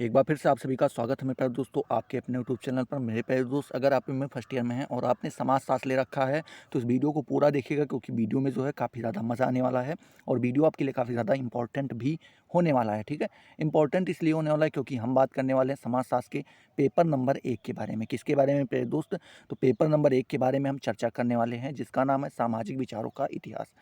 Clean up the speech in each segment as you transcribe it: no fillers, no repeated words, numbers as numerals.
एक बार फिर से आप सभी का स्वागत है मेरे प्यारे दोस्तों आपके अपने यूट्यूब चैनल पर। मेरे प्यारे दोस्त, अगर आप में फर्स्ट ईयर में हैं और आपने समाजशास्त्र ले रखा है तो इस वीडियो को पूरा देखिएगा, क्योंकि वीडियो में जो है काफ़ी ज़्यादा मज़ा आने वाला है और वीडियो आपके लिए काफ़ी ज़्यादा इंपॉर्टेंट भी होने वाला है। ठीक है, इंपॉर्टेंट इसलिए होने वाला है क्योंकि हम बात करने वाले हैं समाजशास्त्र के पेपर नंबर 1 के बारे में। किसके बारे में प्यारे दोस्त? तो पेपर नंबर 1 के बारे में हम चर्चा करने वाले हैं, जिसका नाम है सामाजिक विचारों का इतिहास।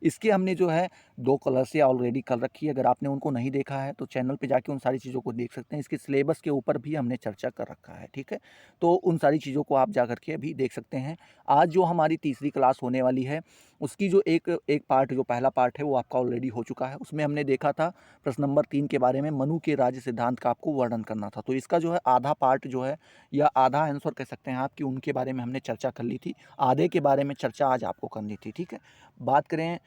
इसके हमने जो है 2 कलर से ऑलरेडी कर रखी है। अगर आपने उनको नहीं देखा है तो चैनल पे जाके उन सारी चीज़ों को देख सकते हैं। इसके सिलेबस के ऊपर भी हमने चर्चा कर रखा है, ठीक है? तो उन सारी चीज़ों को आप जा कर के अभी देख सकते हैं। आज जो हमारी तीसरी क्लास होने वाली है, उसकी जो एक एक पार्ट, जो पहला पार्ट है वो आपका ऑलरेडी हो चुका है। उसमें हमने देखा था प्रश्न नंबर 3 के बारे में, मनु के राज्य सिद्धांत का आपको वर्णन करना था। तो इसका जो है आधा पार्ट जो है, या आधा आंसर कह सकते हैं आप, कि उनके बारे में हमने चर्चा कर ली थी। आधे के बारे में चर्चा आज आपको करनी थी, ठीक है? बात करें,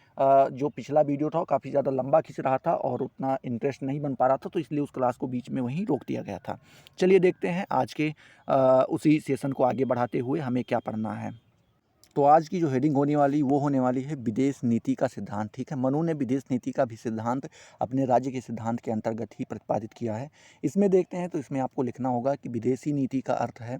जो पिछला वीडियो था वो काफ़ी ज़्यादा लंबा खिंच रहा था और उतना इंटरेस्ट नहीं बन पा रहा था, तो इसलिए उस क्लास को बीच में वहीं रोक दिया गया था। चलिए देखते हैं आज के उसी सेशन को आगे बढ़ाते हुए हमें क्या पढ़ना है। तो आज की जो हेडिंग होने वाली वो होने वाली है विदेश नीति का सिद्धांत। ठीक है, मनु ने विदेश नीति का भी सिद्धांत अपने राज्य के सिद्धांत के अंतर्गत ही प्रतिपादित किया है। इसमें देखते हैं तो इसमें आपको लिखना होगा कि विदेशी नीति का अर्थ है,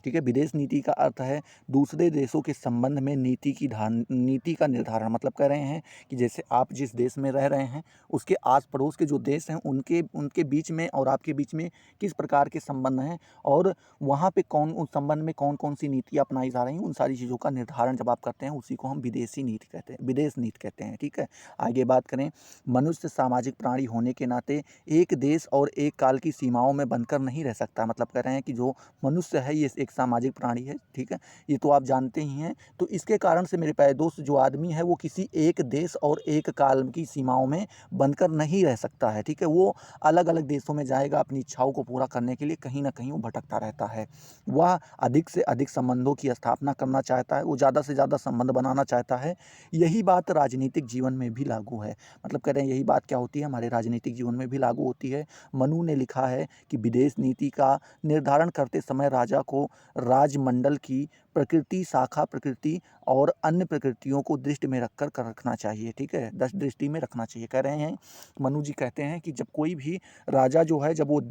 ठीक है, विदेश नीति का अर्थ है दूसरे देशों के संबंध में नीति का निर्धारण। मतलब कह रहे हैं कि जैसे आप जिस देश में रह रहे हैं उसके आस पड़ोस के जो देश हैं उनके उनके बीच में और आपके बीच में किस प्रकार के संबंध हैं, और वहाँ पे कौन, उस संबंध में कौन कौन सी नीति अपनाई जा रही हैं, उन सारी चीज़ों का निर्धारण जब आप करते हैं उसी को हम विदेशी नीति कहते हैं, विदेश नीति कहते हैं। ठीक है, आगे बात करें, मनुष्य सामाजिक प्राणी होने के नाते एक देश और एक काल की सीमाओं में बनकर नहीं रह सकता। मतलब कह रहे हैं कि जो मनुष्य है ये एक सामाजिक प्राणी है, ठीक है, ये तो आप जानते ही हैं। तो इसके कारण से मेरे प्यारे दोस्त, जो आदमी है वो किसी एक देश और एक काल की सीमाओं में बनकर नहीं रह सकता है, ठीक है। वो अलग अलग देशों में जाएगा अपनी इच्छाओं को पूरा करने के लिए, कहीं ना कहीं वो भटकता रहता है। वह अधिक से अधिक संबंधों की स्थापना करना चाहता है, वो ज़्यादा से ज़्यादा संबंध बनाना चाहता है। यही बात राजनीतिक जीवन में भी लागू है। मतलब कह रहे हैं यही बात क्या होती है, हमारे राजनीतिक जीवन में भी लागू होती है। मनु ने लिखा है कि विदेश नीति का निर्धारण करते समय राजा को राजमंडल की प्रकृति, शाखा प्रकृति और अन्य प्रकृतियों को दृष्टि में रखकर कर रखना चाहिए, ठीक है, दृष्टि में रखना चाहिए। कह रहे हैं, मनु जी कहते हैं कि जब कोई भी राजा जो है, जब वो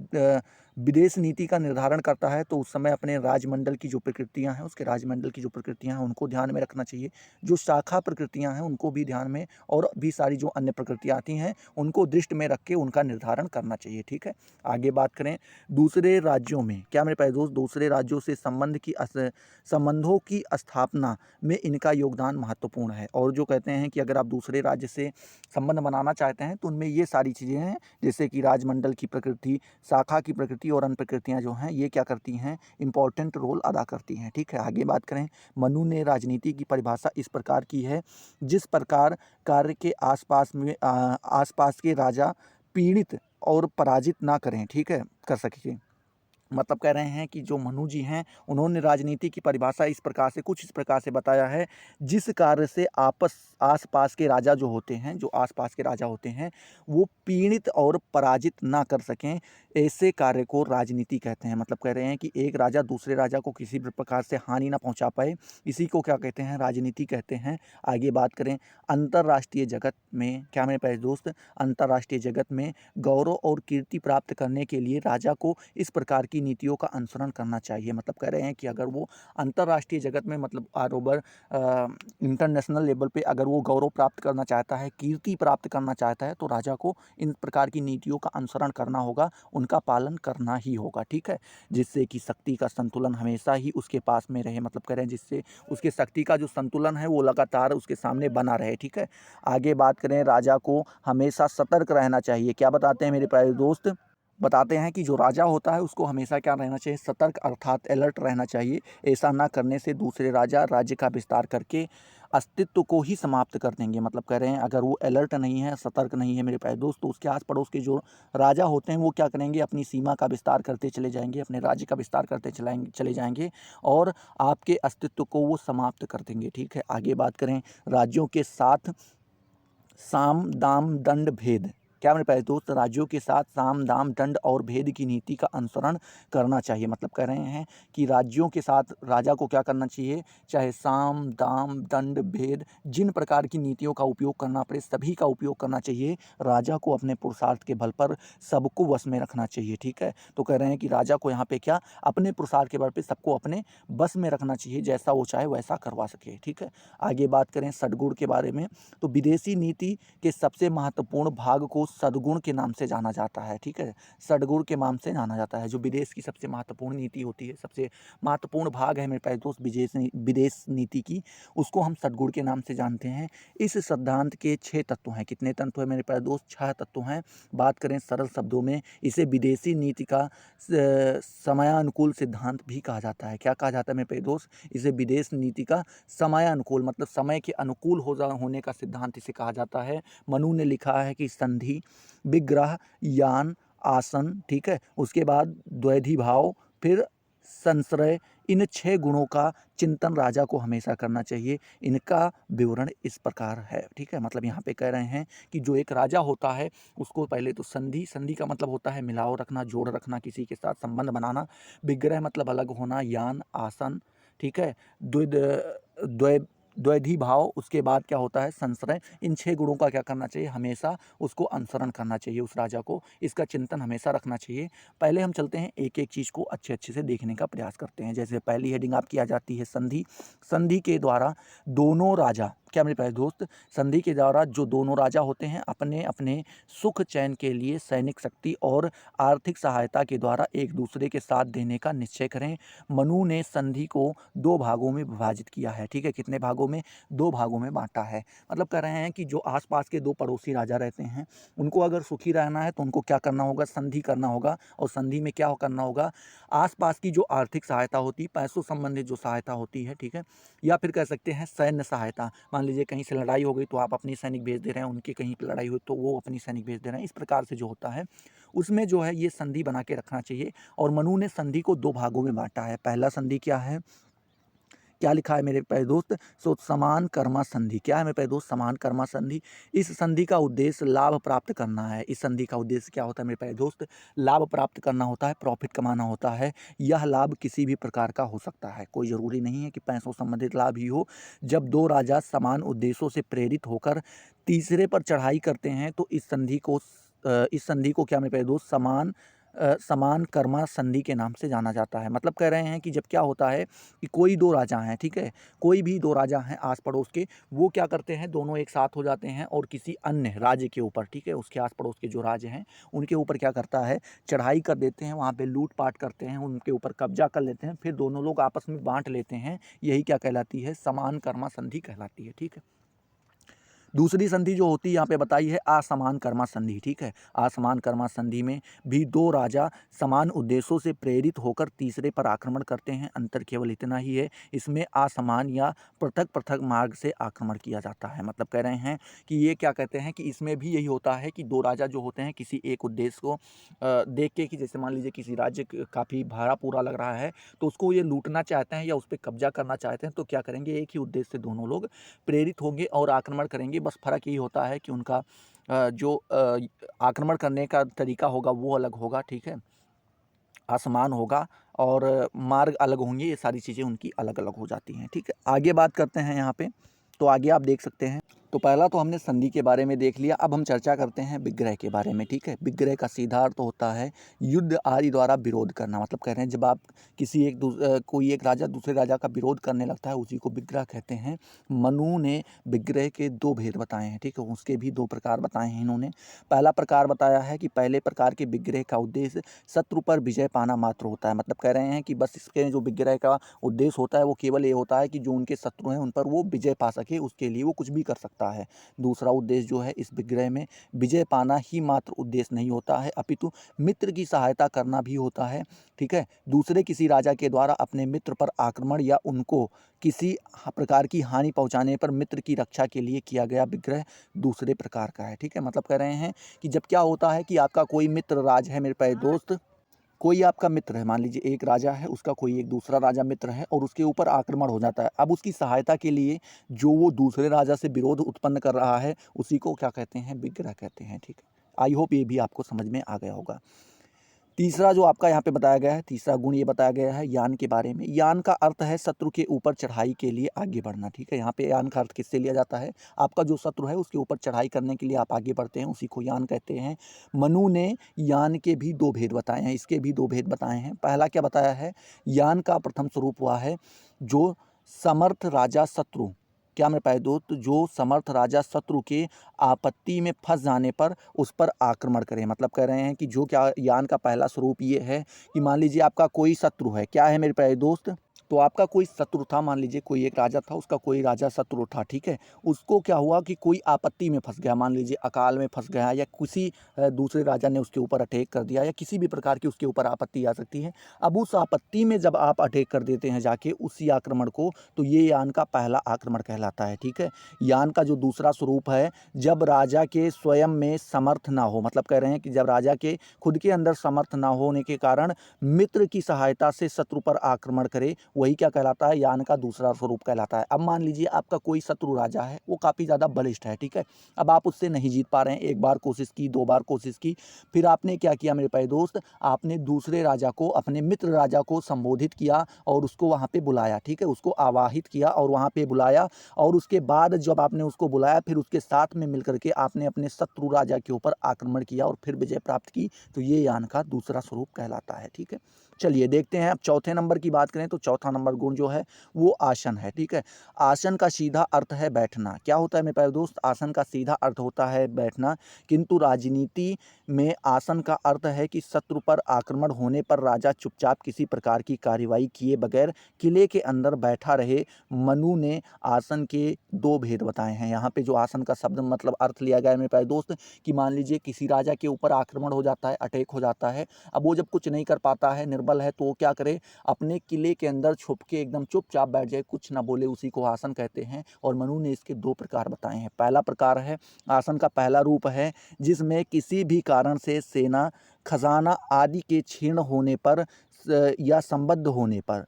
विदेश नीति का निर्धारण करता है तो उस समय अपने राजमंडल की जो प्रकृतियां हैं, उसके राजमंडल की जो प्रकृतियां हैं उनको ध्यान में रखना चाहिए। जो शाखा प्रकृतियां हैं उनको भी ध्यान में, और भी सारी जो अन्य प्रकृतियां आती हैं उनको दृष्टि में रख के उनका निर्धारण करना चाहिए, ठीक है। आगे बात करें, दूसरे राज्यों में, क्या मेरे प्यारे दोस्त, दूसरे राज्यों से संबंधों की स्थापना में इनका योगदान महत्वपूर्ण है। और जो कहते हैं कि अगर आप दूसरे राज्य से संबंध बनाना चाहते हैं तो उनमें ये सारी चीज़ें हैं, जैसे कि राजमंडल की प्रकृति, शाखा की प्रकृति और अन्य प्रकृतियां जो हैं ये क्या करती हैं, इंपॉर्टेंट रोल अदा करती हैं, ठीक है। आगे बात करें, मनु ने राजनीति की परिभाषा इस प्रकार की है, जिस प्रकार कार्य के आसपास के राजा पीड़ित और पराजित ना करें, ठीक है, कर सके। मतलब कह रहे हैं कि जो मनु जी हैं उन्होंने राजनीति की परिभाषा इस प्रकार से, कुछ इस प्रकार से बताया है, जिस कार्य से आसपास के राजा जो होते हैं, जो आसपास के राजा होते हैं वो पीड़ित और पराजित ना कर सकें, ऐसे कार्य को राजनीति कहते हैं। मतलब कह रहे हैं कि एक राजा दूसरे राजा को किसी भी प्रकार से हानि ना पहुंचा पाए, इसी को क्या कहते हैं, राजनीति कहते हैं। आगे बात करें, अंतर्राष्ट्रीय जगत में, क्या मेरे प्यारे दोस्त, अंतर्राष्ट्रीय जगत में गौरव और कीर्ति प्राप्त करने के लिए राजा को इस प्रकार की नीतियों का अनुसरण करना चाहिए। मतलब कह रहे हैं कि अगर वो अंतर्राष्ट्रीय जगत में, मतलब ऑल ओवर इंटरनेशनल लेवल पे अगर वो गौरव प्राप्त करना चाहता है, कीर्ति प्राप्त करना चाहता है, तो राजा को इन प्रकार की नीतियों का अनुसरण करना होगा, उनका पालन करना ही होगा, ठीक है, जिससे कि शक्ति का संतुलन हमेशा ही उसके पास में रहे। मतलब कह रहे हैं जिससे उसके शक्ति का जो संतुलन है वो लगातार उसके सामने बना रहे, ठीक है। आगे बात करें, राजा को हमेशा सतर्क रहना चाहिए। क्या बताते हैं मेरे प्यारे दोस्त? बताते हैं कि जो राजा होता है उसको हमेशा क्या रहना चाहिए, सतर्क अर्थात अलर्ट रहना चाहिए। ऐसा ना करने से दूसरे राजा राज्य का विस्तार करके अस्तित्व को ही समाप्त कर देंगे। मतलब कह रहे हैं अगर वो अलर्ट नहीं है, सतर्क नहीं है मेरे प्यारे दोस्त, तो उसके आस पड़ोस के जो राजा होते हैं वो क्या करेंगे, अपनी सीमा का विस्तार करते चले जाएंगे, अपने राज्य का विस्तार करते चले जाएंगे और आपके अस्तित्व को वो समाप्त कर देंगे, ठीक है। आगे बात करें, राज्यों के साथ साम दाम दंड भेद, क्या मेरे प्यारे दोस्त, राज्यों के साथ साम दाम दंड और भेद की नीति का अनुसरण करना चाहिए। मतलब कह रहे हैं कि राज्यों के साथ राजा को क्या करना चाहिए, चाहे साम दाम दंड भेद जिन प्रकार की नीतियों का उपयोग करना पड़े सभी का उपयोग करना चाहिए। राजा को अपने पुरुषार्थ के बल पर सबको वश में रखना चाहिए। ठीक है, तो कह रहे हैं कि राजा को यहाँ पे क्या, अपने पुरुषार्थ के बल पे सबको अपने बस में रखना चाहिए, जैसा वो चाहे वैसा करवा सके। ठीक है, आगे बात करें सद्गुण के बारे में, तो विदेशी नीति के सबसे महत्वपूर्ण भाग को सद्गुण के नाम से जाना जाता है। ठीक है, सद्गुण के नाम से जाना जाता है। जो विदेश की सबसे महत्वपूर्ण नीति होती है, सबसे महत्वपूर्ण भाग है मेरे प्यारे दोस्त विदेश नीति की, उसको हम सद्गुण के नाम से जानते हैं। इस सिद्धांत के 6 तत्व हैं। कितने तत्व हैं मेरे प्यारे दोस्त, 6 तत्व हैं। बात करें सरल शब्दों में, इसे विदेशी नीति का समयानुकूल सिद्धांत भी कहा जाता है। क्या कहा जाता है मेरे प्यारे दोस्त, इसे विदेश नीति का समयानुकूल, मतलब समय के अनुकूल होने का सिद्धांत इसे कहा जाता है। मनु ने लिखा है कि संधि, विग्रह, यान, आसन, ठीक है, उसके बाद द्वैधी भाव, फिर संश्रय, इन 6 गुणों का चिंतन राजा को हमेशा करना चाहिए। इनका विवरण इस प्रकार है। ठीक है, मतलब यहाँ पे कह रहे हैं कि जो एक राजा होता है उसको पहले तो संधि, संधि का मतलब होता है मिलाव रखना, जोड़ रखना, किसी के साथ संबंध बनाना। विग्रह मतलब अलग होना, यान, आसन, ठीक है, द्विद द्वै द्वैधी भाव, उसके बाद क्या होता है संश्रय। इन 6 गुणों का क्या करना चाहिए, हमेशा उसको अनुसरण करना चाहिए उस राजा को, इसका चिंतन हमेशा रखना चाहिए। पहले हम चलते हैं एक एक चीज़ को अच्छे अच्छे से देखने का प्रयास करते हैं। जैसे पहली हेडिंग आपकी आ जाती है संधि। संधि के द्वारा दोनों राजा, क्या मेरे प्यारे दोस्त, संधि के द्वारा जो दोनों राजा होते हैं अपने अपने सुख चैन के लिए सैनिक शक्ति और आर्थिक सहायता के द्वारा एक दूसरे के साथ देने का निश्चय करें। मनु ने संधि को 2 भागों में विभाजित किया है। ठीक है, कितने भागों में, 2 भागों में बांटा है। मतलब कह रहे हैं कि जो आसपास के 2 पड़ोसी राजा रहते हैं उनको अगर सुखी रहना है तो उनको क्या करना होगा, संधि करना होगा। और संधि में क्या करना होगा, आसपास की जो आर्थिक सहायता होती है, पैसों संबंधित जो सहायता होती है, ठीक है, या फिर कह सकते हैं सैन्य सहायता। मान लीजिए कहीं से लड़ाई हो गई तो आप अपनी सैनिक भेज दे रहे हैं, उनकी कहीं पर लड़ाई हुई तो वो अपनी सैनिक भेज दे रहे हैं। इस प्रकार से जो होता है उसमें जो है ये संधि बना के रखना चाहिए। और मनु ने संधि को 2 भागों में बांटा है। पहला संधि क्या है, क्या लिखा है मेरे प्यारे दोस्त, सो समान कर्मा संधि। क्या है मेरे प्यारे दोस्त, समान कर्मा संधि। इस संधि का उद्देश्य लाभ प्राप्त करना है। इस संधि का उद्देश्य क्या होता है मेरे प्यारे दोस्त, लाभ प्राप्त करना होता है, प्रॉफिट कमाना होता है। यह लाभ किसी भी प्रकार का हो सकता है, कोई ज़रूरी नहीं है कि पैसों संबंधित लाभ ही हो। जब 2 राजा समान उद्देश्यों से प्रेरित होकर तीसरे पर चढ़ाई करते हैं तो इस संधि को क्या मेरे प्यारे दोस्त, समान कर्मा संधि के नाम से जाना जाता है। मतलब कह रहे हैं कि जब क्या होता है कि कोई 2 राजा हैं, ठीक है, कोई भी 2 राजा हैं आस पड़ोस के, वो क्या करते हैं, दोनों एक साथ हो जाते हैं और किसी अन्य राज्य के ऊपर, ठीक है, उसके आस पड़ोस के जो राज्य हैं उनके ऊपर क्या करता है, चढ़ाई कर देते हैं, वहाँ पे लूटपाट करते हैं, उनके ऊपर कब्जा कर लेते हैं, फिर दोनों लोग आपस में बांट लेते हैं। यही क्या कहलाती है, समान कर्मा संधि कहलाती है। ठीक है, दूसरी संधि जो होती है यहाँ पे बताई है असमान कर्मा संधि। ठीक है, असमान कर्मा संधि में भी 2 राजा समान उद्देश्यों से प्रेरित होकर तीसरे पर आक्रमण करते हैं। अंतर केवल इतना ही है, इसमें असमान या पृथक पृथक मार्ग से आक्रमण किया जाता है। मतलब कह रहे हैं कि ये क्या कहते हैं कि इसमें भी यही होता है कि 2 राजा जो होते हैं किसी एक उद्देश्य को देख के, कि जैसे मान लीजिए किसी राज्य काफ़ी भरा पूरा लग रहा है तो उसको ये लूटना चाहते हैं या उस पर कब्जा करना चाहते हैं, तो क्या करेंगे, एक ही उद्देश्य से दोनों लोग प्रेरित होंगे और आक्रमण करेंगे। बस फ़र्क यही होता है कि उनका जो आक्रमण करने का तरीका होगा वो अलग होगा। ठीक है, आसमान होगा और मार्ग अलग होंगे, ये सारी चीज़ें उनकी अलग अलग हो जाती हैं। ठीक है, आगे बात करते हैं यहाँ पे, तो आगे आप देख सकते हैं। तो पहला तो हमने संधि के बारे में देख लिया, अब हम चर्चा करते हैं विग्रह के बारे में। ठीक है, विग्रह का सीधा अर्थ होता है युद्ध आदि द्वारा विरोध करना। मतलब कह रहे हैं जब आप कोई एक राजा दूसरे राजा का विरोध करने लगता है उसी को विग्रह कहते हैं। मनु ने विग्रह के 2 भेद बताए हैं। ठीक है, उसके भी 2 प्रकार बताए हैं इन्होंने। पहला प्रकार बताया है कि पहले प्रकार के विग्रह का उद्देश्य शत्रु पर विजय पाना मात्र होता है। मतलब कह रहे हैं कि बस इसके जो विग्रह का उद्देश्य होता है वो केवल ये होता है कि जो उनके शत्रु हैं उन पर वो विजय पा सके, उसके लिए वो कुछ भी कर सकता है। दूसरा उद्देश्य जो है इस विग्रह में विजय पाना ही मात्र उद्देश्य नहीं होता है, अपितु मित्र की सहायता करना भी होता है। ठीक है, दूसरे किसी राजा के द्वारा अपने मित्र पर आक्रमण या उनको किसी प्रकार की हानि पहुंचाने पर मित्र की रक्षा के लिए किया गया विग्रह दूसरे प्रकार का है। ठीक है, मतलब कह रहे हैं कि जब क्या होता है कि आपका कोई मित्र राज है मेरे प्यारे दोस्त, कोई आपका मित्र है, मान लीजिए एक राजा है, उसका कोई एक दूसरा राजा मित्र है और उसके ऊपर आक्रमण हो जाता है। अब उसकी सहायता के लिए जो वो दूसरे राजा से विरोध उत्पन्न कर रहा है उसी को क्या कहते हैं, विग्रह कहते हैं। ठीक है, आई होप ये भी आपको समझ में आ गया होगा। तीसरा जो आपका यहाँ पे बताया गया है, तीसरा गुण ये बताया गया है यान के बारे में। यान का अर्थ है शत्रु के ऊपर चढ़ाई के लिए आगे बढ़ना, ठीक है। यहाँ पे यान का अर्थ किससे लिया जाता है? आपका जो शत्रु है उसके ऊपर चढ़ाई करने के लिए आप आगे बढ़ते हैं, उसी को यान कहते हैं। मनु ने यान के भी दो भेद बताए हैं, इसके भी दो भेद बताए हैं। पहला क्या बताया है? यान का प्रथम स्वरूप हुआ है जो समर्थ राजा शत्रु, क्या मेरे प्यारे दोस्त, जो समर्थ राजा शत्रु के आपत्ति में फंस जाने पर उस पर आक्रमण करें। मतलब कह रहे हैं कि जो क्या यान का पहला स्वरूप ये है कि मान लीजिए आपका कोई शत्रु है, क्या है मेरे प्यारे दोस्त, तो आपका कोई शत्रु था, मान लीजिए कोई एक राजा था, उसका कोई राजा शत्रु था, ठीक है। उसको क्या हुआ कि कोई आपत्ति में फंस गया, मान लीजिए अकाल में फंस गया या किसी दूसरे राजा ने उसके ऊपर अटैक कर दिया या किसी भी प्रकार की उसके ऊपर आपत्ति आ सकती है। अब उस आपत्ति में जब आप अटैक कर देते हैं जाके उसी आक्रमण को, तो ये यान का पहला आक्रमण कहलाता है, ठीक है। यान का जो दूसरा स्वरूप है, जब राजा के स्वयं में समर्थ ना हो, मतलब कह रहे हैं कि जब राजा के खुद के अंदर समर्थ ना होने के कारण मित्र की सहायता से शत्रु पर आक्रमण करे, वही क्या कहलाता है? यान का दूसरा स्वरूप कहलाता है। अब मान लीजिए आपका कोई शत्रु राजा है, वो काफ़ी ज़्यादा बलिष्ठ है, ठीक है। अब आप उससे नहीं जीत पा रहे हैं, एक बार कोशिश की, दो बार कोशिश की, फिर आपने क्या किया मेरे प्यारे दोस्त, आपने दूसरे राजा को, अपने मित्र राजा को संबोधित किया और उसको वहाँ पे बुलाया, ठीक है। उसको आवाहित किया और वहाँ पे बुलाया, और उसके बाद जब आपने उसको बुलाया फिर उसके साथ में मिलकर के आपने अपने शत्रु राजा के ऊपर आक्रमण किया और फिर विजय प्राप्त की, तो ये यान का दूसरा स्वरूप कहलाता है, ठीक है। चलिए देखते हैं अब चौथे नंबर की बात करें तो चौथा नंबर गुण जो है वो आसन है, ठीक है। आसन का सीधा अर्थ है बैठना। क्या होता है मेरे प्यारे दोस्त? आसन का सीधा अर्थ होता है बैठना, किंतु राजनीति में आसन का अर्थ है कि शत्रु पर आक्रमण होने पर राजा चुपचाप किसी प्रकार की कार्रवाई किए बगैर किले के अंदर बैठा रहे। मनु ने आसन के दो भेद बताए हैं। यहाँ पे जो आसन का शब्द मतलब अर्थ लिया गया है मेरे प्यारे दोस्त, कि मान लीजिए किसी राजा के ऊपर आक्रमण हो जाता है, अटैक हो जाता है, अब वो जब कुछ नहीं कर पाता है, निर्बल है, तो वो क्या करे? अपने किले के अंदर छुप के एकदम चुपचाप बैठ जाए, कुछ ना बोले, उसी को आसन कहते हैं। और मनु ने इसके दो प्रकार बताए हैं। पहला प्रकार है, आसन का पहला रूप है जिसमें किसी भी कारण से सेना, खजाना आदि के क्षीण होने पर या संबद्ध होने पर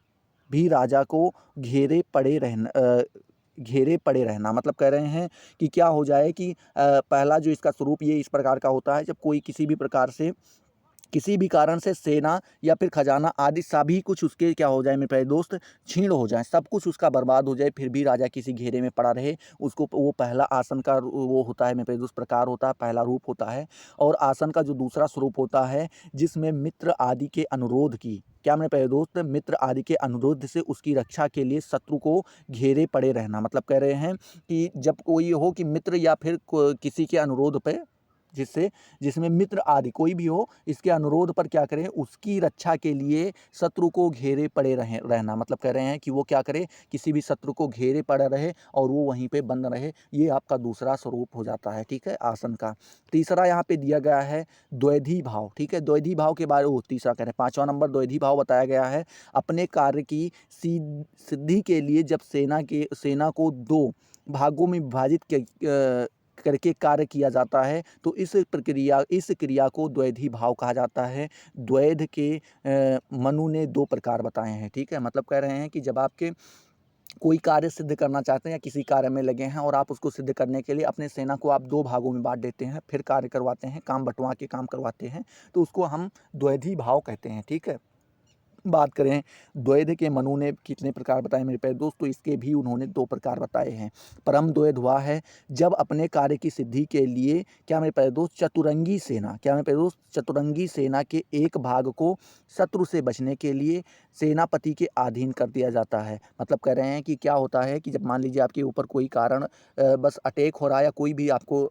भी राजा को घेरे पड़े रहना। मतलब कह रहे हैं कि क्या हो जाए कि पहला जो इसका स्वरूप ये इस प्रकार का होता है, जब कोई किसी भी प्रकार से, किसी भी कारण से सेना या फिर खजाना आदि सभी कुछ उसके क्या हो जाए मेरे प्यारे दोस्त, छीण हो जाए, सब कुछ उसका बर्बाद हो जाए, फिर भी राजा किसी घेरे में पड़ा रहे, उसको वो पहला आसन का वो होता है मेरे प्यारे दोस्त, प्रकार होता है, पहला रूप होता है। और आसन का जो दूसरा स्वरूप होता है जिसमें मित्र आदि के अनुरोध की, क्या मेरे प्यारे दोस्त, मित्र आदि के अनुरोध से उसकी रक्षा के लिए शत्रु को घेरे पड़े रहना। मतलब कह रहे हैं कि जब कोई हो कि मित्र या फिर किसी के अनुरोध पे, जिसमें मित्र आदि कोई भी हो, इसके अनुरोध पर क्या करें? उसकी रक्षा के लिए शत्रु को घेरे पड़े रहना। मतलब कह रहे हैं कि वो क्या करे? किसी भी शत्रु को घेरे पड़ा रहे और वो वहीं पे बंद रहे। ये आपका दूसरा स्वरूप हो जाता है, ठीक है, आसन का। तीसरा यहाँ पे दिया गया है द्वैधी भाव, ठीक है। द्वैधी भाव के बारे में तीसरा कह रहे हैं, पांचवा नंबर द्वैधी भाव बताया गया है। अपने कार्य की सिद्धि के लिए जब सेना को दो भागों में विभाजित करके कार्य किया जाता है, तो इस क्रिया को द्वैधी भाव कहा जाता है। द्वैध के मनु ने दो प्रकार बताए हैं, ठीक है। मतलब कह रहे हैं कि जब आपके कोई कार्य सिद्ध करना चाहते हैं या किसी कार्य में लगे हैं और आप उसको सिद्ध करने के लिए अपने सेना को आप दो भागों में बांट देते हैं, फिर कार्य करवाते हैं, काम बंटवा के काम करवाते हैं, तो उसको हम द्वैधी भाव कहते हैं, ठीक है। बात करें द्वैध के मनु ने कितने प्रकार बताए मेरे प्यारे दोस्त, तो इसके भी उन्होंने दो प्रकार बताए हैं। परम द्वैध हुआ है जब अपने कार्य की सिद्धि के लिए, क्या मेरे प्यारे दोस्त, चतुरंगी सेना, क्या मेरे प्यारे दोस्त, चतुरंगी सेना के एक भाग को शत्रु से बचने के लिए सेनापति के अधीन कर दिया जाता है। मतलब कह रहे हैं कि क्या होता है कि जब मान लीजिए आपके ऊपर कोई कारण बस अटैक हो रहा है या कोई भी आपको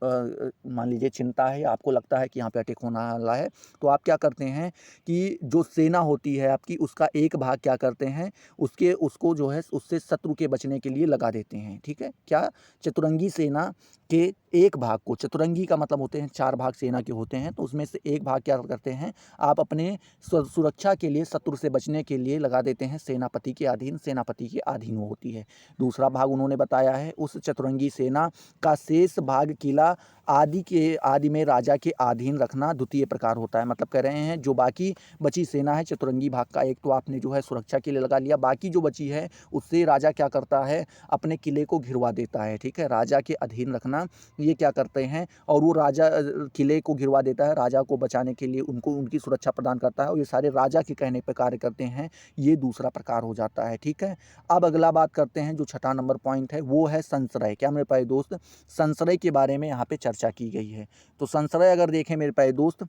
मान लीजिए चिंता है या आपको लगता है कि यहाँ पे अटैक होने वाला है, तो आप क्या करते हैं कि जो सेना होती है आपकी, उसका एक भाग क्या करते हैं, उसको जो है उससे शत्रु के बचने के लिए लगा देते हैं, ठीक है। क्या? चतुरंगी सेना के एक भाग को, चतुरंगी का मतलब होते हैं चार भाग सेना के होते हैं, तो उसमें से एक भाग क्या करते हैं, आप अपने सुरक्षा के लिए, शत्रु से बचने के लिए लगा देते हैं सेनापति के अधीन, सेनापति के अधीन वो होती है। दूसरा भाग उन्होंने बताया है उस चतुरंगी सेना का शेष भाग किला आदि में राजा के अधीन रखना द्वितीय प्रकार होता है। मतलब कह रहे हैं जो बाकी बची सेना है चतुरंगी भाग का, एक तो आपने जो है सुरक्षा के लिए लगा लिया, बाकी जो बची है उससे राजा क्या करता है, अपने किले को घिरवा देता है, ठीक है। राजा के अधीन रखना ये क्या करते हैं और वो राजा किले को घिरवा देता है, राजा को बचाने के लिए उनको उनकी सुरक्षा प्रदान करता है और ये सारे राजा के कहने पे कार्य करते हैं। ये दूसरा प्रकार हो जाता है, ठीक है। अब अगला बात करते हैं, जो छठा नंबर पॉइंट है वो है संशय। क्या मेरे प्यारे दोस्त, संशय के बारे में यहाँ पे चर्चा की गई है। तो संशय अगर देखें मेरे प्यारे दोस्त,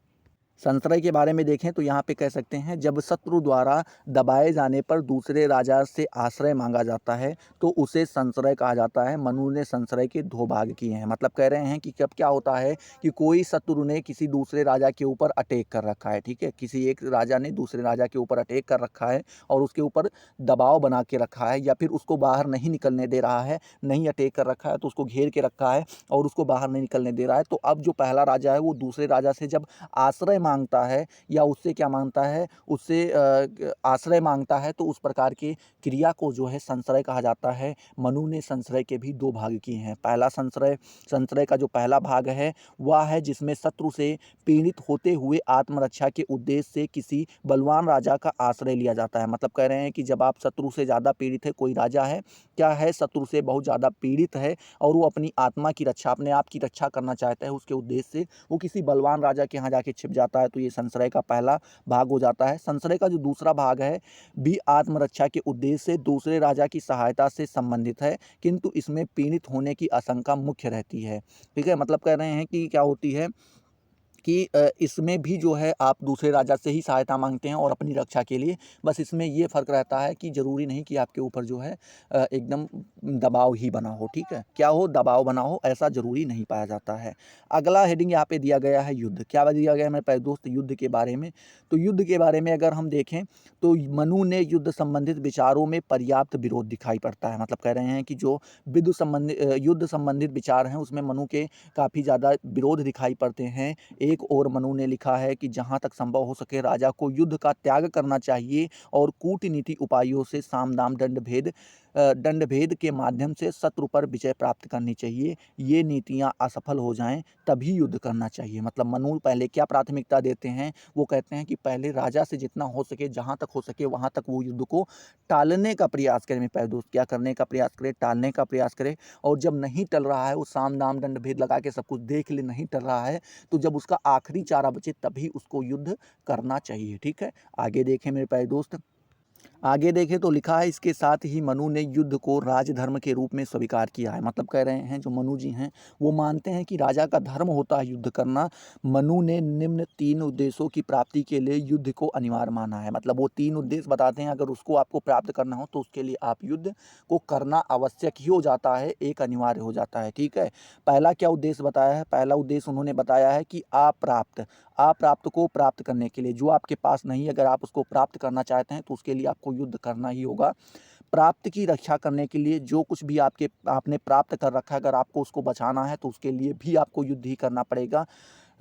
संशय के बारे में देखें तो यहाँ पे कह सकते हैं जब शत्रु द्वारा दबाए जाने पर दूसरे राजा से आश्रय मांगा जाता है तो उसे संशय कहा जाता है। मनु ने संशय के दो भाग किए हैं। मतलब कह रहे हैं कि कब क्या होता है कि कोई शत्रु ने किसी दूसरे राजा के ऊपर अटैक कर रखा है, ठीक है, किसी एक राजा ने दूसरे राजा के ऊपर अटैक कर रखा है और उसके ऊपर दबाव बना के रखा है, या फिर उसको बाहर नहीं निकलने दे रहा है, नहीं अटैक कर रखा है तो उसको घेर के रखा है और उसको बाहर नहीं निकलने दे रहा है। तो अब जो पहला राजा है वो दूसरे राजा से जब आश्रय मांगता है या उससे क्या मांगता है, उससे आश्रय मांगता है, तो उस प्रकार की क्रिया को जो है संशय कहा जाता है। मनु ने संशय के भी दो भाग किए हैं। पहला संशय, संशय का जो पहला भाग है वह है जिसमें शत्रु से पीड़ित होते हुए आत्मरक्षा के उद्देश्य से किसी बलवान राजा का आश्रय लिया जाता है। मतलब कह रहे हैं कि जब आप शत्रु से ज़्यादा पीड़ित है, कोई राजा है क्या है शत्रु से बहुत ज़्यादा पीड़ित है और वो अपनी आत्मा की रक्षा, अपने आप की रक्षा करना चाहता है, उसके उद्देश्य से वो किसी बलवान राजा के यहाँ जाके छिप जाता है, तो ये संशय का पहला भाग हो जाता है। संशय का जो दूसरा भाग है भी आत्मरक्षा के उद्देश्य से दूसरे राजा की सहायता से संबंधित है, किंतु इसमें पीड़ित होने की आशंका मुख्य रहती है, ठीक है। मतलब कह रहे हैं कि क्या होती है कि इसमें भी जो है आप दूसरे राजा से ही सहायता मांगते हैं और अपनी रक्षा के लिए, बस इसमें ये फ़र्क रहता है कि ज़रूरी नहीं कि आपके ऊपर जो है एकदम दबाव ही बना हो, ठीक है, क्या हो, दबाव बना हो, ऐसा ज़रूरी नहीं पाया जाता है। अगला हेडिंग यहाँ पे दिया गया है युद्ध। क्या दिया गया है मेरे प्यारे दोस्त, युद्ध के बारे में। तो युद्ध के बारे में अगर हम देखें तो मनु ने युद्ध संबंधित विचारों में पर्याप्त विरोध दिखाई पड़ता है। मतलब कह रहे हैं कि जो युद्ध संबंधित विचार हैं उसमें मनु के काफ़ी ज़्यादा विरोध दिखाई पड़ते हैं। एक और मनु ने लिखा है कि जहाँ तक संभव हो सके राजा को युद्ध का त्याग करना चाहिए और कूटनीति उपायों से साम दाम दंड भेद के माध्यम से शत्रु पर विजय प्राप्त करनी चाहिए। ये नीतियाँ असफल हो जाएं तभी युद्ध करना चाहिए। मतलब मनु पहले क्या प्राथमिकता देते हैं, वो कहते हैं कि पहले राजा से जितना हो सके, जहाँ तक हो सके वहाँ तक वो युद्ध को टालने का प्रयास करें। मेरे प्यारे दोस्त, क्या करने का प्रयास करें, टालने का प्रयास करें। और जब नहीं टल रहा है, वो साम दाम दंड भेद लगा के सब कुछ देख ले, नहीं टल रहा है, तो जब उसका आखिरी चारा बचे तभी उसको युद्ध करना चाहिए, ठीक है। आगे देखें मेरे प्यारे दोस्त, आगे देखें तो लिखा है इसके साथ ही मनु ने युद्ध को राजधर्म के रूप में स्वीकार किया है। मतलब कह रहे हैं जो मनु जी हैं वो मानते हैं कि राजा का धर्म होता है युद्ध करना। मनु ने निम्न तीन उद्देश्यों की प्राप्ति के लिए युद्ध को अनिवार्य माना है। मतलब वो तीन उद्देश्य बताते हैं, अगर उसको आपको प्राप्त करना हो तो उसके लिए आप युद्ध को करना आवश्यक ही हो जाता है, एक अनिवार्य हो जाता है, ठीक है। पहला क्या उद्देश्य बताया है, पहला उद्देश्य उन्होंने बताया है कि अप्राप्त को प्राप्त करने के लिए, जो आपके पास नहीं, अगर आप उसको प्राप्त करना चाहते हैं तो उसके लिए आपको युद्ध करना ही होगा। प्राप्त की रक्षा करने के लिए जो कुछ भी आपने प्राप्त कर रखा है, अगर आपको उसको बचाना है तो उसके लिए भी आपको युद्ध ही करना पड़ेगा।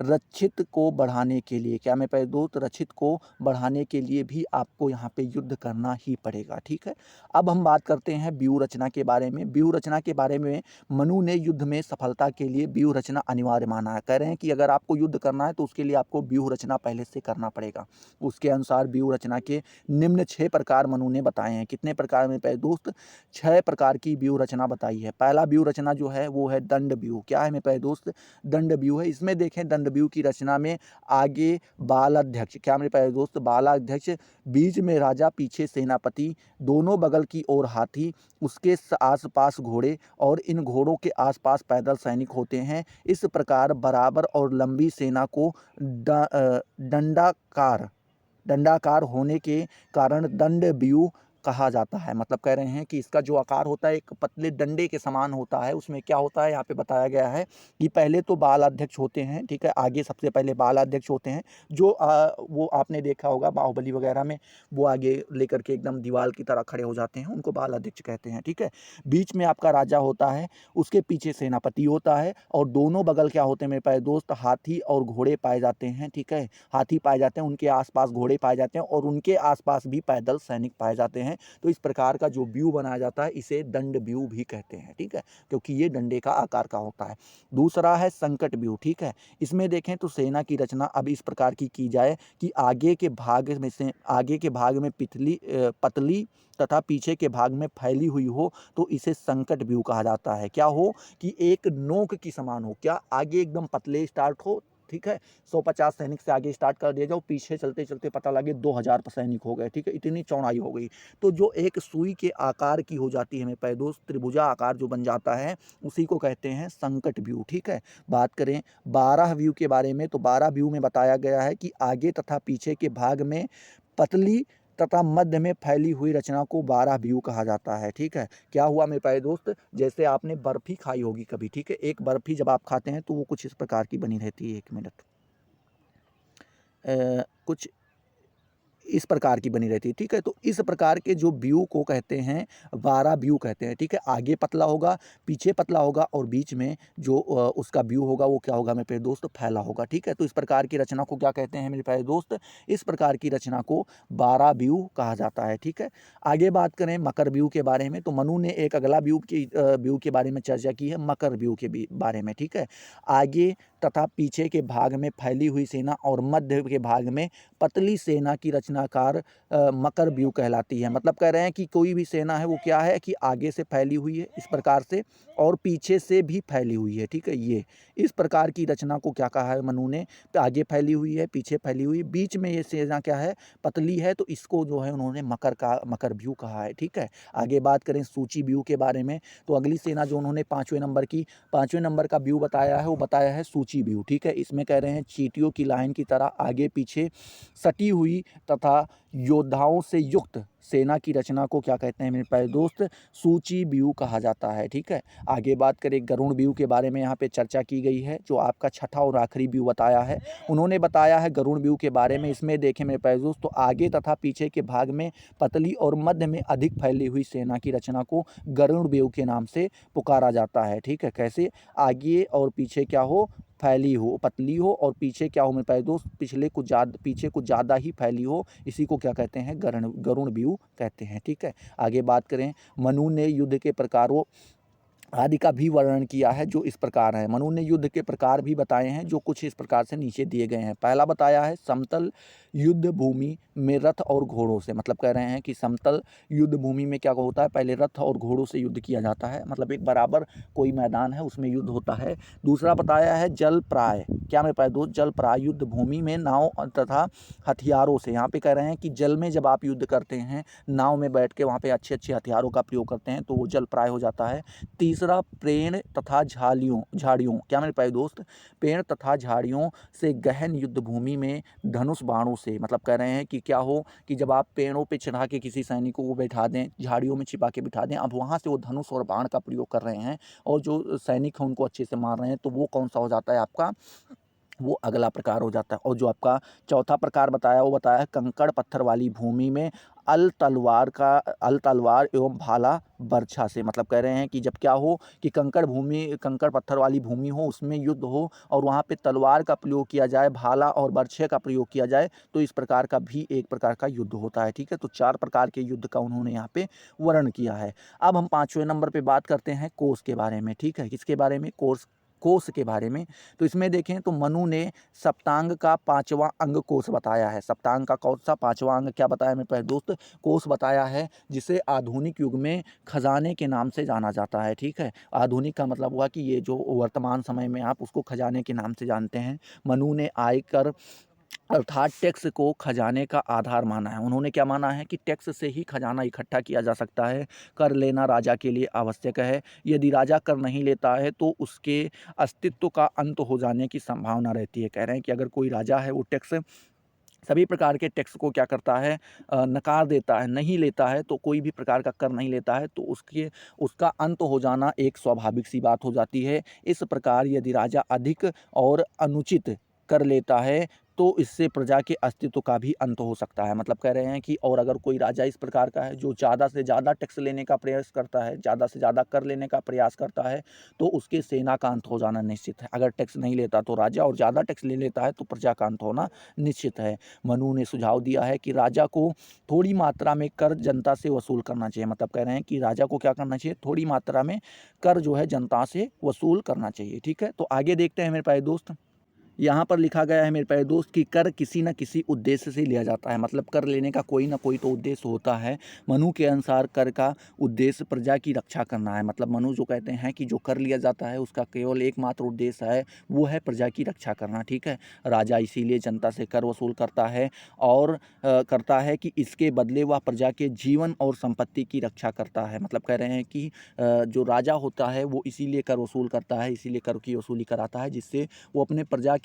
रक्षित को बढ़ाने के लिए, क्या मैं पहले दोस्त, रक्षित को बढ़ाने के लिए भी आपको यहाँ पे युद्ध करना ही पड़ेगा, ठीक है। अब हम बात करते हैं व्यूह रचना के बारे में। व्यूह रचना के बारे में मनु ने युद्ध में सफलता के लिए व्यूह रचना अनिवार्य माना है। कह रहे हैं कि अगर आपको युद्ध करना है तो उसके लिए आपको व्यूह रचना पहले से करना पड़ेगा। उसके अनुसार व्यूह रचना के निम्न 6 प्रकार मनु ने बताए हैं। कितने प्रकार में पहले दोस्त, 6 प्रकार की व्यूह रचना बताई है। पहला व्यूह रचना जो है वो है दंड व्यूह। क्या है मेरे पहले दोस्त, दंड व्यूह है। इसमें देखें दंड व्यूह की रचना में आगे बालाध्यक्ष, क्या मेरे प्यारे दोस्त, बालाध्यक्ष, बीच में राजा, पीछे सेनापति, दोनों बगल की ओर हाथी, उसके आसपास घोड़े और इन घोड़ों के आसपास पैदल सैनिक होते हैं। इस प्रकार बराबर और लंबी सेना को दंडाकार होने के कारण दंड व्यूह कहा जाता है। मतलब कह रहे हैं कि इसका जो आकार होता है एक पतले डंडे के समान होता है। उसमें क्या होता है यहाँ पे बताया गया है कि पहले तो बाल अध्यक्ष होते हैं, ठीक है, आगे सबसे पहले बाल अध्यक्ष होते हैं, जो वो आपने देखा होगा बाहुबली वगैरह में, वो आगे लेकर के एकदम दीवार की तरह खड़े हो जाते हैं, उनको बाल अध्यक्ष कहते हैं, ठीक है। बीच में आपका राजा होता है, उसके पीछे सेनापति होता है और दोनों बगल क्या होते हैं मेरे प्यारे दोस्त, हाथी और घोड़े पाए जाते हैं, ठीक है। हाथी पाए जाते हैं, उनके आसपास घोड़े पाए जाते हैं और उनके आसपास भी पैदल सैनिक पाए जाते हैं। हैं, तो इस प्रकार का जो व्यू बनाया जाता है इसे दंड व्यू भी कहते हैं, ठीक है, क्योंकि ये डंडे का आकार का होता है। दूसरा है संकट व्यू, ठीक है। इसमें देखें तो सेना की रचना अब इस प्रकार की जाए कि आगे के भाग में पतली तथा पीछे के भाग में फैली हुई हो, तो इसे संकट व्यू कहा जाता है। क्या हो कि एक नोक की समान हो, क्या आगे एकदम पतले स्टार्ट हो, ठीक है, 150 सैनिक से आगे स्टार्ट कर दिया जाओ, पीछे चलते चलते पता लगे 2000 सैनिक हो गए, ठीक है, इतनी चौड़ाई हो गई, तो जो एक सुई के आकार की हो जाती है मेरे प्यारे दोस्त, त्रिभुजा आकार जो बन जाता है, उसी को कहते हैं संकट व्यू, ठीक है। बात करें 12 व्यू के बारे में, तो 12 व्यू में बताया गया है कि आगे तथा पीछे के भाग में पतली तथा मध्य में फैली हुई रचना को 12 व्यू कहा जाता है, ठीक है। क्या हुआ मेरे प्यारे दोस्त, जैसे आपने बर्फी खाई होगी कभी, ठीक है, एक बर्फी जब आप खाते हैं तो वो कुछ इस प्रकार की बनी रहती है, 1 मिनट, कुछ इस प्रकार की बनी रहती है, ठीक है। तो इस प्रकार के जो व्यू को कहते हैं 12 व्यू कहते हैं, ठीक है। आगे पतला होगा, पीछे पतला होगा और बीच में जो उसका व्यू होगा वो क्या होगा मेरे प्यारे दोस्त, फैला होगा, ठीक है। तो इस प्रकार की रचना को क्या कहते हैं मेरे प्यारे दोस्त, इस प्रकार की रचना को 12 व्यू कहा जाता है, ठीक है। आगे बात करें मकर व्यू के बारे में, तो मनु ने एक अगला व्यू के बारे में चर्चा की है, मकर व्यू के बारे में, ठीक है। आगे तथा पीछे के भाग में फैली हुई सेना और मध्य के भाग में पतली सेना की रचनाकार मकर व्यू कहलाती है। मतलब कह रहे हैं कि कोई भी सेना है वो क्या है कि आगे से फैली हुई है इस प्रकार से और पीछे से भी फैली हुई है, ठीक है। ये इस प्रकार की रचना को क्या कहा है मनु ने, तो आगे फैली हुई है, पीछे फैली हुई है, बीच में ये सेना क्या है, पतली है, तो इसको जो है उन्होंने मकर व्यू कहा है, ठीक है। आगे बात करें सूची व्यू के बारे में, तो अगली सेना जो उन्होंने 5वें नंबर का व्यू बताया है वो बताया है सूची व्यू, ठीक है। इसमें कह रहे हैं चींटियों की लाइन की तरह आगे पीछे सटी हुई तथा योद्धाओं से युक्त सेना की रचना को क्या कहते हैं मेरे प्यारे दोस्त, सूची व्यू कहा जाता है, ठीक है। आगे बात करें गरुड़ व्यू के बारे में, यहाँ पे चर्चा की गई है, जो आपका छठा और आखिरी व्यू बताया है, उन्होंने बताया है गरुड़ व्यू के बारे में। इसमें देखें मेरे प्यारे दोस्त, तो आगे तथा पीछे के भाग में पतली और मध्य में अधिक फैली हुई सेना की रचना को गरुड़ व्यू के नाम से पुकारा जाता है, ठीक है। कैसे, आगे और पीछे क्या हो, फैली हो, पतली हो, और पीछे क्या हो मेरे प्यारे दोस्त, पीछे कुछ ज़्यादा ही फैली हो, इसी को क्या कहते हैं, गरुड़ व्यू कहते हैं, ठीक है। आगे बात करें मनु ने युद्ध के प्रकारों आदि का भी वर्णन किया है, जो इस प्रकार है। मनु ने युद्ध के प्रकार भी बताए हैं, जो कुछ इस प्रकार से नीचे दिए गए हैं। पहला बताया है समतल युद्ध भूमि में रथ और घोड़ों से, मतलब कह रहे हैं कि समतल युद्ध भूमि में क्या होता है, पहले रथ और घोड़ों से युद्ध किया जाता है, मतलब एक बराबर कोई मैदान है उसमें युद्ध होता है। दूसरा बताया है जल प्राय, क्या मेरे पास दोस्त, जल प्राय युद्ध भूमि में नाव तथा हथियारों से। यहाँ पे कह रहे हैं कि जल में जब आप युद्ध करते हैं, नाव में बैठ के वहाँ पे अच्छे अच्छे हथियारों का प्रयोग करते हैं, तो वो जल प्राय हो जाता है। तीसरा पेड़ तथा झाड़ियों, क्या मेरे प्यारे दोस्त, पेड़ तथा झाड़ियों से गहन युद्ध भूमि में धनुष बाणों से, मतलब कह रहे हैं कि क्या हो कि जब आप पेड़ों पे चढ़ा के किसी सैनिकों को बैठा दें, झाड़ियों में छिपा के बिठा दें, अब वहाँ से वो धनुष और बाण का प्रयोग कर रहे हैं और जो सैनिक हैं उनको अच्छे से मार रहे हैं, तो वो कौन सा हो जाता है आपका, वो अगला प्रकार हो जाता है। और जो आपका चौथा प्रकार बताया वो बताया है कंकड़ पत्थर वाली भूमि में अल तलवार एवं भाला बर्छा से, मतलब कह रहे हैं कि जब क्या हो कि कंकड़ पत्थर वाली भूमि हो, उसमें युद्ध हो और वहाँ पे तलवार का प्रयोग किया जाए, भाला और बर्छे का प्रयोग किया जाए, तो इस प्रकार का भी एक प्रकार का युद्ध होता है, ठीक है। तो 4 प्रकार के युद्ध का उन्होंने यहाँ पे वर्णन किया है। अब हम 5वें नंबर पे बात करते हैं कोष के बारे में, ठीक है। किसके बारे में, कोष के बारे में। तो इसमें देखें तो मनु ने सप्तांग का 5वां अंग कोष बताया है। सप्तांग का कौन सा 5वां अंग क्या बताया मेरे प्यारे दोस्त, कोष बताया है, जिसे आधुनिक युग में खजाने के नाम से जाना जाता है, ठीक है। आधुनिक का मतलब हुआ कि ये जो वर्तमान समय में आप उसको खजाने के नाम से जानते हैं। मनु ने आयकर अर्थात टैक्स को खजाने का आधार माना है। उन्होंने क्या माना है कि टैक्स से ही खजाना इकट्ठा किया जा सकता है, कर लेना राजा के लिए आवश्यक है, यदि राजा कर नहीं लेता है तो उसके अस्तित्व का अंत हो जाने की संभावना रहती है। कह रहे हैं कि अगर कोई राजा है वो टैक्स, सभी प्रकार के टैक्स को क्या करता है, नकार देता है, नहीं लेता है, तो कोई भी प्रकार का कर नहीं लेता है, तो उसका अंत हो जाना एक स्वाभाविक सी बात हो जाती है। इस प्रकार यदि राजा अधिक और अनुचित कर लेता है तो इससे प्रजा के अस्तित्व का भी अंत हो सकता है। मतलब कह रहे हैं कि और अगर कोई राजा इस प्रकार का है जो ज़्यादा से ज़्यादा टैक्स लेने का प्रयास करता है, ज़्यादा से ज़्यादा कर लेने का प्रयास करता है, तो उसके सेना का अंत हो जाना निश्चित है। अगर टैक्स नहीं लेता तो राजा, और ज़्यादा टैक्स ले लेता है तो प्रजा का अंत होना निश्चित है। मनु ने सुझाव दिया है कि राजा को थोड़ी मात्रा में कर जनता से वसूल करना चाहिए। मतलब कह रहे हैं कि राजा को क्या करना चाहिए, थोड़ी मात्रा में कर जो है जनता से वसूल करना चाहिए। ठीक है, तो आगे देखते हैं मेरे प्यारे दोस्त। यहाँ पर लिखा गया है मेरे प्यारे दोस्त कि कर किसी न किसी उद्देश्य से लिया जाता है। मतलब कर लेने का कोई ना कोई तो उद्देश्य होता है। मनु के अनुसार कर का उद्देश्य प्रजा की रक्षा करना है। मतलब मनु जो कहते हैं कि जो कर लिया जाता है उसका केवल एकमात्र उद्देश्य है, वो है प्रजा की रक्षा करना। ठीक है, राजा इसीलिए जनता से कर वसूल करता है और करता है कि इसके बदले वह प्रजा के जीवन और संपत्ति की रक्षा करता है। मतलब कह रहे हैं कि जो राजा होता है वो इसीलिए कर वसूल करता है, इसीलिए कर की वसूली कराता है जिससे वो अपने प्रजा के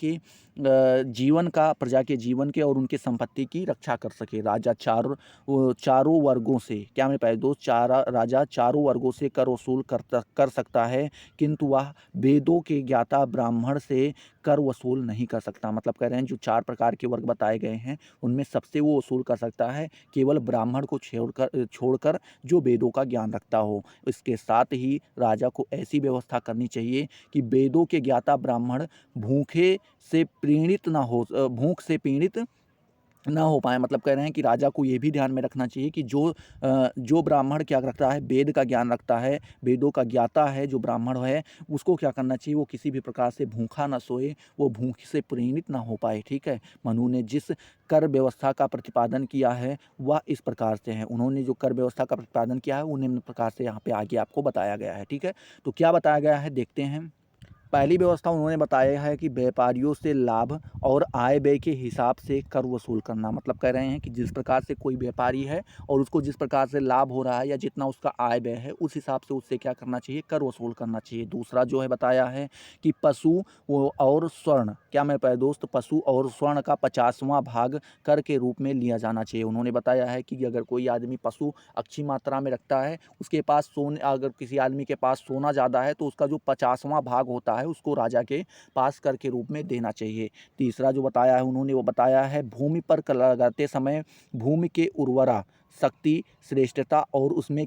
जीवन का, प्रजा के जीवन के और उनके संपत्ति की रक्षा कर सके। राजा चारों वर्गों से, क्या मेरे प्यारे दोस्त, राजा चारों वर्गों से कर वसूल कर सकता है, किंतु वह वेदों के ज्ञाता ब्राह्मण से कर वसूल नहीं कर सकता। मतलब कह रहे हैं जो 4 प्रकार के वर्ग बताए गए हैं उनमें सबसे वो वसूल कर सकता है केवल ब्राह्मण को छोड़कर जो वेदों का ज्ञान रखता हो। इसके साथ ही राजा को ऐसी व्यवस्था करनी चाहिए कि वेदों के ज्ञाता ब्राह्मण भूख से पीड़ित ना हो पाए। मतलब कह रहे हैं कि राजा को ये भी ध्यान में रखना चाहिए कि जो ब्राह्मण क्या रखता है, वेद का ज्ञान रखता है, वेदों का ज्ञाता है, जो ब्राह्मण है उसको क्या करना चाहिए, वो किसी भी प्रकार से भूखा ना सोए, वो भूख से पीड़ित ना हो पाए। ठीक है, मनु ने जिस कर व्यवस्था का प्रतिपादन किया है वह इस प्रकार से है। उन्होंने जो कर व्यवस्था का प्रतिपादन किया है वो निम्न प्रकार से यहाँ पे आगे आपको बताया गया है। ठीक है, तो क्या बताया गया है देखते हैं। पहली व्यवस्था उन्होंने बताया है कि व्यापारियों से लाभ और आय व्यय के हिसाब से कर वसूल करना। मतलब कह रहे हैं कि जिस प्रकार से कोई व्यापारी है और उसको जिस प्रकार से लाभ हो रहा है या जितना उसका आय व्यय है उस हिसाब से उससे क्या करना चाहिए, कर वसूल करना चाहिए। दूसरा जो है बताया है कि पशु और स्वर्ण, क्या मेरे प्यारे दोस्त, पशु और स्वर्ण का 50वां भाग कर के रूप में लिया जाना चाहिए। उन्होंने बताया है कि अगर कोई आदमी पशु अच्छी मात्रा में रखता है, उसके पास सोने, अगर किसी आदमी के पास सोना ज़्यादा है तो उसका जो 50वां भाग होता है उसको राजा के पास कर के रूप में देना चाहिए। तीसरा जो बताया है उन्होंने, वो बताया है भूमि पर कर लगाते समय भूमि के उर्वरा शक्ति, श्रेष्ठता और उसमें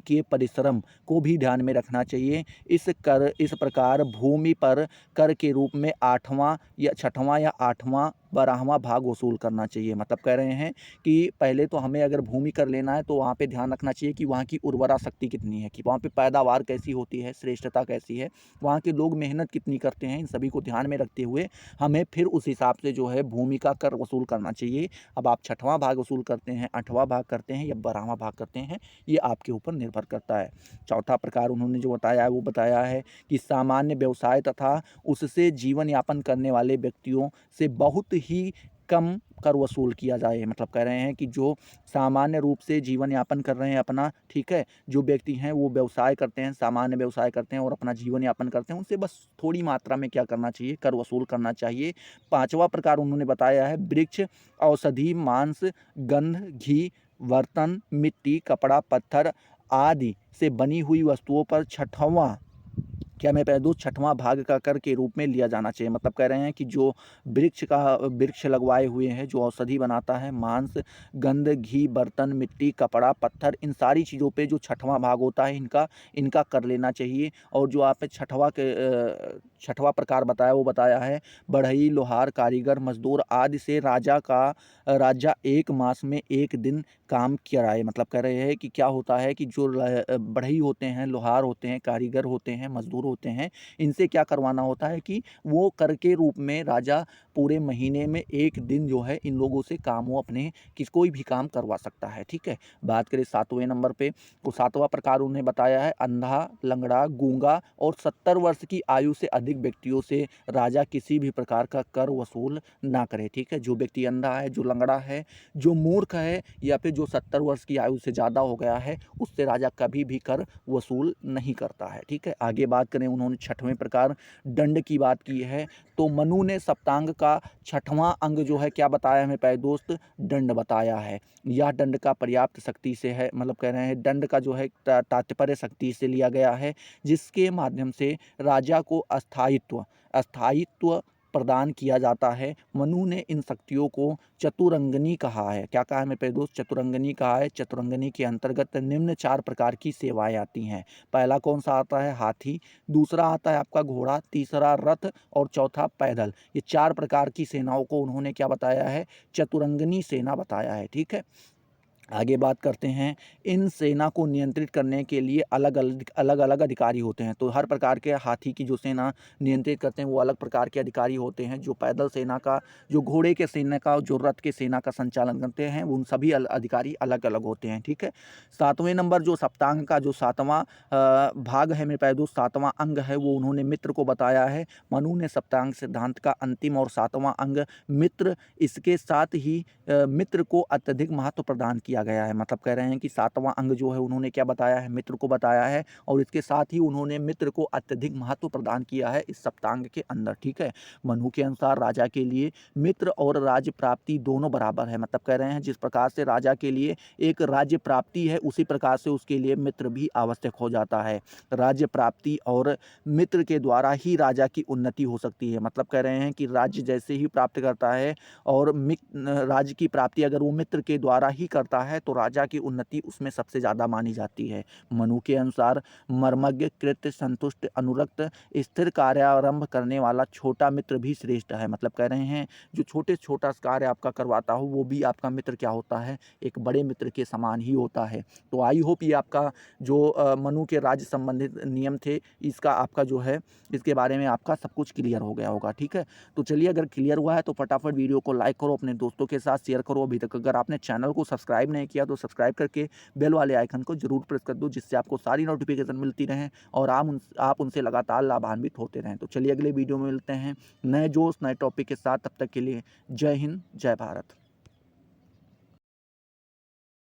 किए परिश्रम को भी ध्यान में रखना चाहिए। इस प्रकार भूमि पर कर के रूप में 8वां या 6वां या 8वां 12वां भाग वसूल करना चाहिए। मतलब कह रहे हैं कि पहले तो हमें अगर भूमि कर लेना है तो वहाँ पे ध्यान रखना चाहिए कि वहाँ की उर्वरा शक्ति कितनी है, कि वहाँ पे पैदावार कैसी होती है, श्रेष्ठता कैसी है, वहाँ के लोग मेहनत कितनी करते हैं, इन सभी को ध्यान में रखते हुए हमें फिर उस हिसाब से जो है भूमि का कर वसूल करना चाहिए। अब आप 6वां भाग वसूल करते हैं, 8वां भाग करते हैं या 12वां भाग करते हैं, ये आपके ऊपर निर्भर करता है। चौथा प्रकार उन्होंने जो बताया है वो बताया है कि सामान्य व्यवसाय तथा उससे जीवन यापन करने वाले व्यक्तियों से बहुत ही कम कर वसूल किया जाए। मतलब कह रहे हैं कि जो सामान्य रूप से जीवन यापन कर रहे हैं अपना, ठीक है, जो व्यक्ति हैं वो व्यवसाय करते हैं, सामान्य व्यवसाय करते हैं और अपना जीवन यापन करते हैं, उनसे बस थोड़ी मात्रा में क्या करना चाहिए, कर वसूल करना चाहिए। पांचवा प्रकार उन्होंने बताया है वृक्ष, औषधि, मांस, गंध, घी, बर्तन, मिट्टी, कपड़ा, पत्थर आदि से बनी हुई वस्तुओं पर छठवां, क्या मैं कह दूँ, 6वां भाग का कर के रूप में लिया जाना चाहिए। मतलब कह रहे हैं कि जो वृक्ष लगवाए हुए हैं, जो औषधि बनाता है, मांस, गंध, घी, बर्तन, मिट्टी, कपड़ा, पत्थर, इन सारी चीज़ों पे जो 6वां भाग होता है इनका कर लेना चाहिए। और जो आपने 6वां प्रकार बताया वो बताया है बढ़ई, लोहार, कारीगर, मजदूर आदि से राजा 1 मास में 1 दिन काम कराए। मतलब कह रहे हैं कि क्या होता है कि जो बढ़ई होते हैं, लोहार होते हैं, कारीगर होते हैं, मजदूर होते हैं, इनसे क्या करवाना होता है कि वो कर के रूप में राजा पूरे महीने में 1 दिन जो है इन लोगों से काम वो अपने कोई भी काम करवा सकता है। ठीक है, बात करें 7वें नंबर पे, तो 7वां प्रकार उन्हें बताया है अंधा, लंगड़ा, गूंगा और 70 वर्ष की आयु से अधिक व्यक्तियों से राजा किसी भी प्रकार का कर वसूल ना करे। ठीक है, जो व्यक्ति अंधा है, जो लंगड़ा है, जो मूर्ख है या फिर जो 70 वर्ष की आयु से ज़्यादा हो गया है, उससे राजा कभी भी कर वसूल नहीं करता है। ठीक है, आगे बात करें, उन्होंने 6वें प्रकार दंड की बात की है। तो मनु ने सप्तांग का 6वां अंग जो है क्या बताया हमें प्यारे दोस्त, दंड बताया है। यह दंड का पर्याप्त शक्ति से है, मतलब कह रहे हैं दंड का जो है तात्पर्य शक्ति से लिया गया है, जिसके माध्यम से राजा को अस्थायित्व प्रदान किया जाता है। मनु ने इन शक्तियों को चतुरंगनी कहा है। क्या कहा है मेरे प्यारे दोस्त? चतुरंगनी कहा है। चतुरंगनी के अंतर्गत निम्न 4 प्रकार की सेवाएँ आती हैं। पहला कौन-सा आता है? हाथी, दूसरा आता है आपका घोड़ा, तीसरा रथ और चौथा पैदल। ये 4 प्रकार की सेनाओं को उन्होंने क्या बताया है? चतुरंगनी सेना बताया है, ठीक है? आगे बात करते हैं, इन सेना को नियंत्रित करने के लिए अलग-अलग अधिकारी होते हैं। तो हर प्रकार के हाथी की जो सेना नियंत्रित करते हैं, वो अलग प्रकार के अधिकारी होते हैं। जो पैदल सेना का, जो घोड़े के सेना का, जो रथ के सेना का संचालन करते हैं, उन सभी अधिकारी अलग-अलग होते हैं, ठीक है? 7वें नंबर जो सप्तांग का जो 7वां भाग है मेरे प्यारे दोस्त, 7वां अंग है, वो उन्होंने मित्र को बताया है। मनु ने सप्तांग सिद्धांत का अंतिम और 7वां अंग मित्र, इसके साथ ही मित्र को अत्यधिक महत्व प्रदान किया गया है। मतलब कह रहे हैं कि 7वां अंग जो है उन्होंने क्या बताया है? मित्र को बताया है और इसके साथ ही उन्होंने मित्र को अत्यधिक महत्व प्रदान किया है इस सप्तांग के अंदर, ठीक है? मनु के अनुसार राजा के लिए मित्र और राज्य प्राप्ति दोनों बराबर है। मतलब कह रहे हैं जिस प्रकार से राजा के लिए एक राज्य प्राप्ति है, उसी प्रकार से उसके लिए मित्र भी आवश्यक हो जाता है। राज्य प्राप्ति और मित्र के द्वारा ही राजा की उन्नति हो सकती है। मतलब कह रहे हैं कि राज्य जैसे ही प्राप्त करता है और राज्य की प्राप्ति अगर वो मित्र के द्वारा ही करता है तो राजा की उन्नति उसमें सबसे ज़्यादा मानी जाती है। मनु के अनुसार मर्मज्ञ, कृत्य, संतुष्ट, अनुरक्त, स्थिर कार्यारंभ करने वाला छोटा मित्र भी श्रेष्ठ है। मतलब कह रहे हैं जो छोटा कार्य आपका करवाता हो वो भी आपका मित्र क्या होता है? एक बड़े मित्र के समान ही होता है। तो आई होप ये आपका जो मनु के राज्य संबंधित नियम थे, इसका आपका जो है इसके बारे में आपका सब कुछ क्लियर हो गया होगा, ठीक है? तो चलिए, अगर क्लियर हुआ है तो फटाफट वीडियो को लाइक करो, अपने दोस्तों के साथ शेयर करो। अभी तक अगर आपने चैनल को सब्सक्राइब नहीं किया तो सब्सक्राइब करके बेल वाले आइकन को जरूर प्रेस कर दो, जिससे आपको सारी नोटिफिकेशन मिलती रहें और आप उनसे लगातार लाभान्वित होते रहें। तो चलिए अगले वीडियो में मिलते हैं नए जोश, नए टॉपिक के साथ। तब तक के लिए जय हिंद, जय भारत।